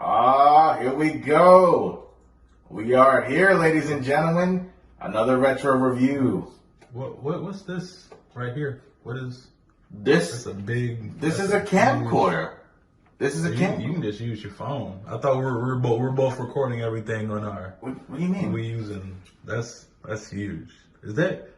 Here we go. We are here, ladies and gentlemen. Another retro review. What's this right here? What is this? That's a big. This is a camcorder. This is a camcorder. You can just use your phone. I thought we're both recording everything on our. What do you mean? We using that's huge. Is that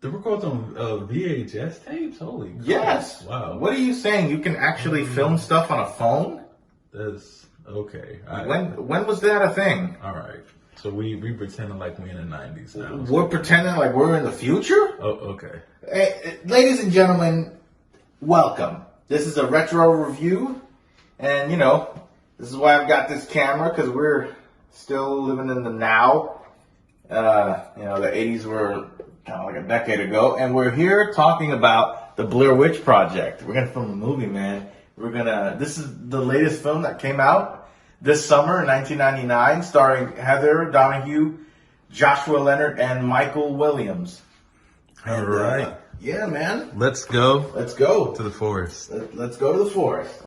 the records on VHS tapes? Holy crap. Yes. Wow. What are you saying? You can actually film stuff on a phone? That's okay. When was that a thing? All right. So we pretending like we're in the 90s now. We're pretending like we're in the future? Oh, okay. Hey, ladies and gentlemen, welcome. This is a retro review, and this is why I've got this camera, because we're still living in the now. The 80s were kind of like a decade ago, and we're here talking about the Blair Witch Project. We're gonna film a movie, man. This is the latest film that came out this summer in 1999, starring Heather Donahue, Joshua Leonard, and Michael Williams. All right. Yeah, man. Let's go. Let's go to the forest. Let's go to the forest.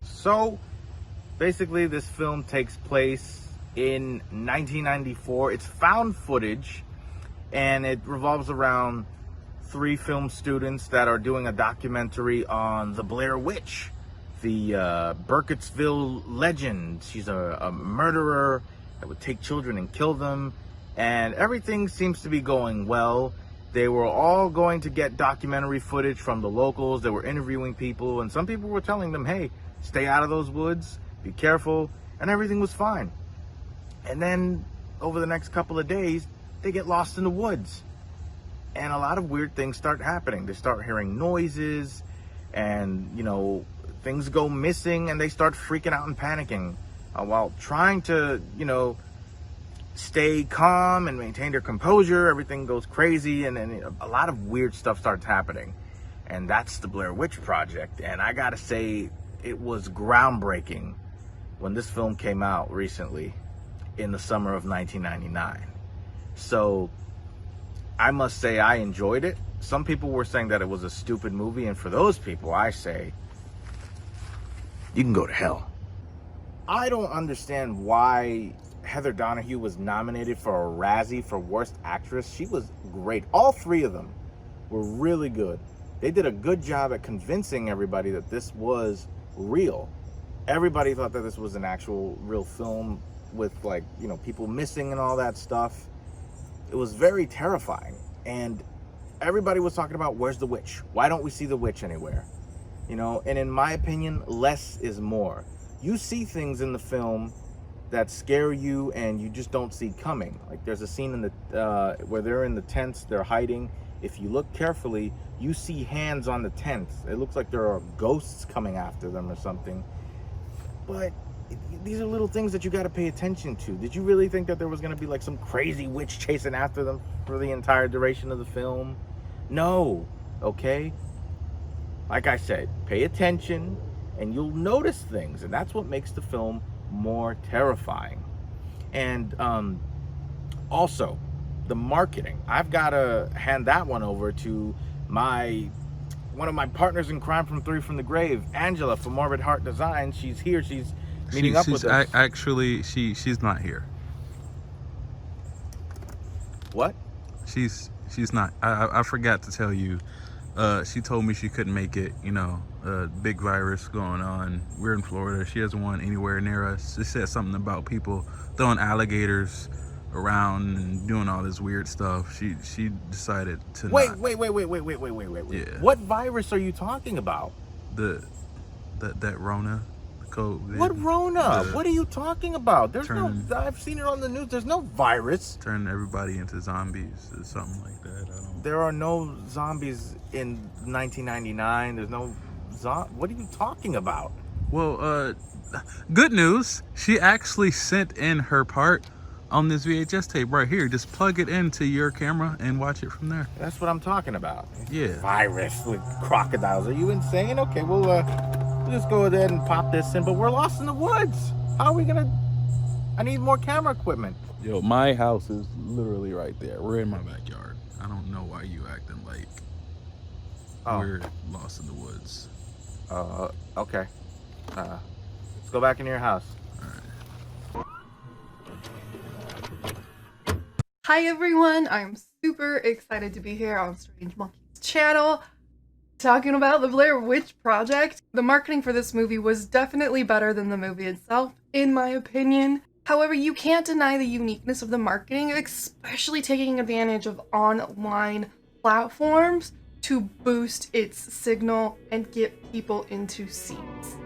So, basically, this film takes place in 1994. It's found footage, and it revolves around 3 film students that are doing a documentary on the Blair Witch, the Burkittsville legend. She's a murderer that would take children and kill them, and everything seems to be going well. They were all going to get documentary footage from the locals. They were interviewing people, and some people were telling them, hey, stay out of those woods, be careful, and everything was fine. And then over the next couple of days, they get lost in the woods. And a lot of weird things start happening. They start hearing noises, and, things go missing, and they start freaking out and panicking while trying to, stay calm and maintain their composure. Everything goes crazy, and then a lot of weird stuff starts happening. And that's the Blair Witch Project. And I gotta say, it was groundbreaking when this film came out recently in the summer of 1999. So I must say I enjoyed it. Some people were saying that it was a stupid movie, and for those people I say, you can go to hell. I don't understand why Heather Donahue was nominated for a Razzie for Worst Actress. She was great. All 3 of them were really good. They did a good job at convincing everybody that this was real. Everybody thought that this was an actual real film with people missing and all that stuff. It was very terrifying, and everybody was talking about, where's the witch? Why don't we see the witch anywhere? And in my opinion, less is more. You see things in the film that scare you and you just don't see coming. Like there's a scene in the where they're in the tents, they're hiding. If you look carefully, you see hands on the tents. It looks like there are ghosts coming after them or something. But these are little things that you got to pay attention to. Did you really think that there was going to be some crazy witch chasing after them for the entire duration of the film? No. Okay? Like I said, pay attention and you'll notice things, and that's what makes the film more terrifying. And also, the marketing. I've got to hand that one over to one of my partners in crime from 3 from the Grave, Angela from Morbid Heart Designs. She's here. She's meeting up with us. Actually, she's not here. What? She's not. I forgot to tell you. She told me she couldn't make it. Big virus going on. We're in Florida. She doesn't want anywhere near us. She said something about people throwing alligators around and doing all this weird stuff. She decided to wait. not. Wait. Yeah. What virus are you talking about? That Rona. COVID. What Rona? What are you talking about? There's I've seen it on the news. There's no virus. Turn everybody into zombies or something like that. There are no zombies in 1999. There's no what are you talking about? Well, good news. She actually sent in her part on this VHS tape right here. Just plug it into your camera and watch it from there. That's what I'm talking about. Yeah. Virus with crocodiles. Are you insane? Okay, we'll just go ahead and pop this in, but we're lost in the woods. How are we gonna? I need more camera equipment. Yo, my house is literally right there. We're in my backyard. I don't know why you acting like Oh, we're lost in the woods. okay. Let's go back into your house. Hi everyone, I'm super excited to be here on Strange Monkey's channel talking about the Blair Witch Project. The marketing for this movie was definitely better than the movie itself, in my opinion. However, you can't deny the uniqueness of the marketing, especially taking advantage of online platforms to boost its signal and get people into seats.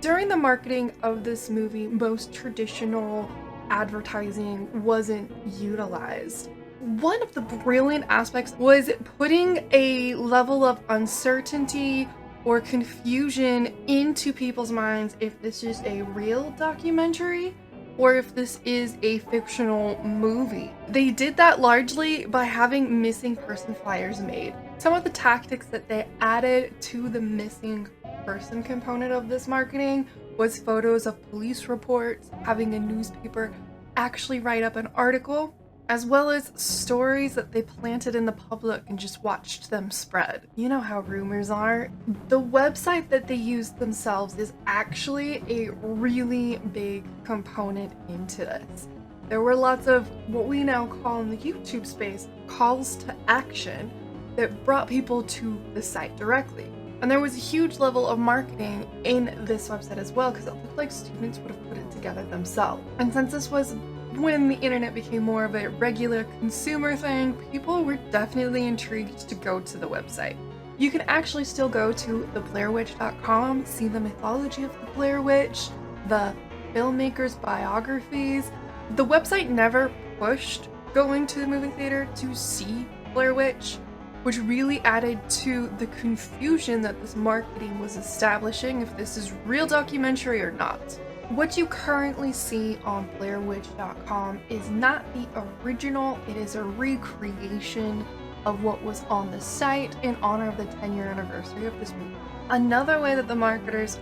During the marketing of this movie, most traditional advertising wasn't utilized. One of the brilliant aspects was putting a level of uncertainty or confusion into people's minds if this is a real documentary or if this is a fictional movie. They did that largely by having missing person flyers made. Some of the tactics that they added to the missing person component of this marketing was photos of police reports, having a newspaper actually write up an article, as well as stories that they planted in the public and just watched them spread. You know how rumors are. The website that they used themselves is actually a really big component into this. There were lots of what we now call in the YouTube space calls to action that brought people to the site directly. And there was a huge level of marketing in this website as well, because it looked like students would have put it together themselves. And since this was when the internet became more of a regular consumer thing, people were definitely intrigued to go to the website. You can actually still go to theblairwitch.com, see the mythology of the Blair Witch, the filmmakers' biographies. The website never pushed going to the movie theater to see Blair Witch, which really added to the confusion that this marketing was establishing if this is real documentary or not. What you currently see on BlairWitch.com is not the original, it is a recreation of what was on the site in honor of the 10-year anniversary of this movie. Another way that the marketers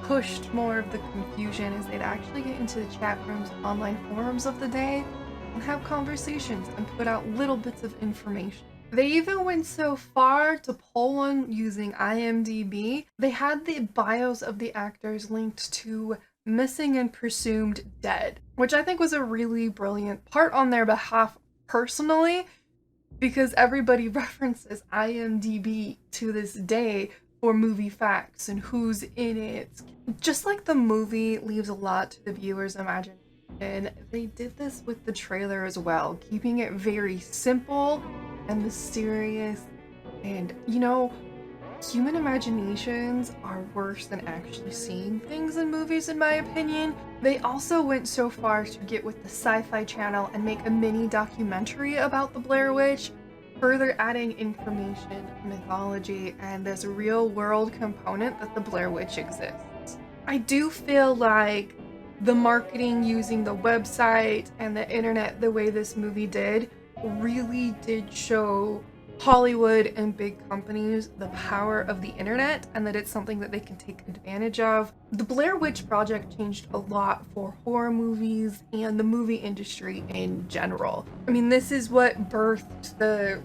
pushed more of the confusion is they'd actually get into the chat rooms, online forums of the day, and have conversations and put out little bits of information. They even went so far to pull one using IMDb. They had the bios of the actors linked to missing and presumed dead, which I think was a really brilliant part on their behalf personally, because everybody references IMDb to this day for movie facts and who's in it. Just like the movie leaves a lot to the viewer's imagination, they did this with the trailer as well, keeping it very simple and mysterious. And you know, human imaginations are worse than actually seeing things in movies, in my opinion. They also went so far to get with the Sci-Fi Channel and make a mini documentary about the Blair Witch, further adding information, mythology, and this real-world component that the Blair Witch exists. I do feel like the marketing using the website and the internet the way this movie did really did show Hollywood and big companies the power of the internet, and that it's something that they can take advantage of. The Blair Witch Project changed a lot for horror movies and the movie industry in general. I mean, this is what birthed the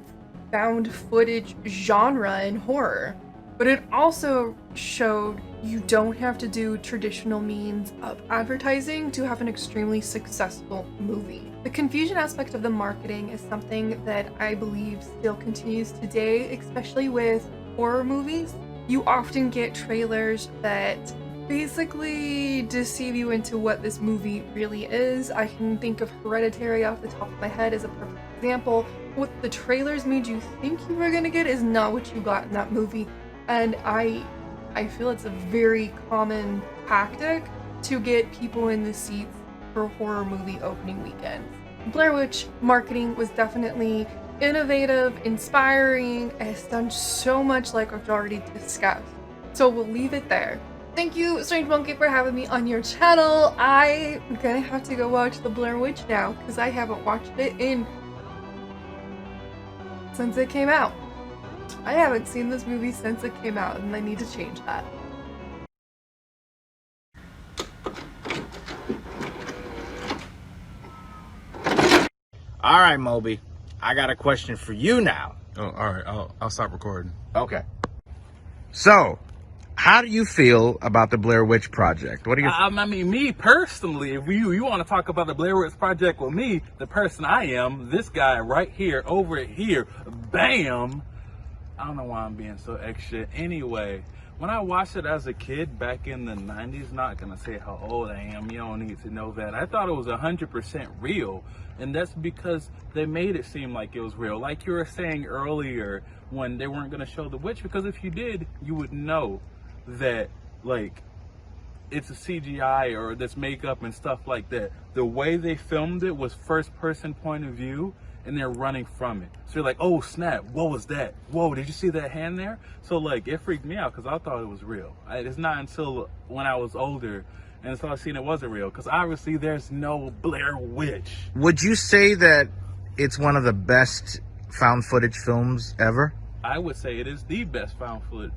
found footage genre in horror. But it also showed you don't have to do traditional means of advertising to have an extremely successful movie. The confusion aspect of the marketing is something that I believe still continues today, especially with horror movies. You often get trailers that basically deceive you into what this movie really is. I can think of Hereditary off the top of my head as a perfect example. What the trailers made you think you were gonna get is not what you got in that movie. And I feel it's a very common tactic to get people in the seats for horror movie opening weekends. Blair Witch marketing was definitely innovative, inspiring, and has done so much like I've already discussed. So we'll leave it there. Thank you, Strange Monkey, for having me on your channel. I'm gonna have to go watch the Blair Witch now because I haven't watched it since it came out. I haven't seen this movie since it came out, and I need to change that. All right, Moby. I got a question for you now. Oh, all right. I'll stop recording. Okay. So, how do you feel about the Blair Witch Project? What are your... I mean, me personally, if you want to talk about the Blair Witch Project with me, the person I am, this guy right here, over here, bam. I don't know why I'm being so extra. Anyway, when I watched it as a kid back in the 90s, not gonna say how old I am, you don't need to know that. I thought it was 100% real, and that's because they made it seem like it was real. Like you were saying earlier, when they weren't gonna show the witch, because if you did, you would know that, like, it's a CGI or this makeup and stuff like that. The way they filmed it was first person point of view, and they're running from it. So you're like, oh snap, what was that? Whoa, did you see that hand there? So like, it freaked me out because I thought it was real. It's not until when I was older and started seeing it wasn't real, because obviously there's no Blair Witch. Would you say that it's one of the best found footage films ever? I would say it is the best found footage.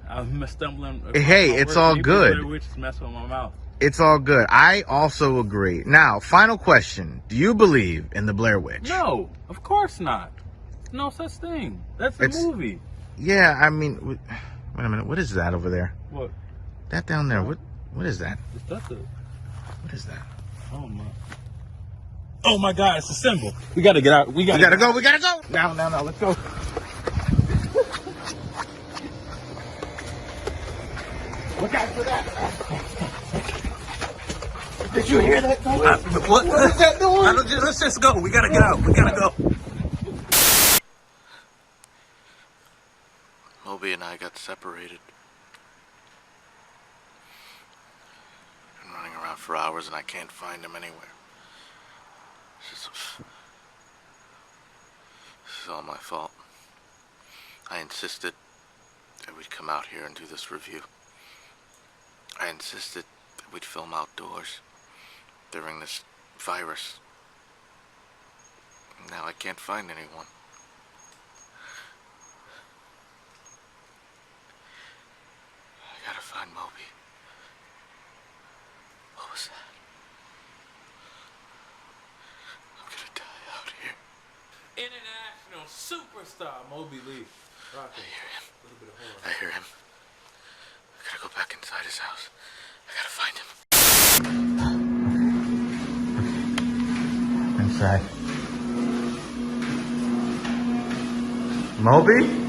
I'm stumbling. Hey, it's all good. Blair Witch is messing with my mouth. It's all good. I also agree. Now, final question. Do you believe in the Blair Witch? No, of course not. No such thing. That's a movie. Yeah, I mean, wait a minute. What is that over there? What? That down there. What is that? Is that the... What is that? Oh my. Oh my God, it's a symbol. We gotta get out. We gotta go. We gotta go. Now, let's go. Look out for that. Did you hear that noise? What is that noise? Let's just go. We gotta get out. We gotta go. Moby and I got separated. Been running around for hours and I can't find him anywhere. This is all my fault. I insisted that we'd come out here and do this review. I insisted that we'd film outdoors during this virus. Now I can't find anyone. I gotta find Moby. What was that? I'm gonna die out here. International superstar Moby Ley. I hear him. I hear him. I gotta go back inside his house. I gotta find him. Inside. Moby?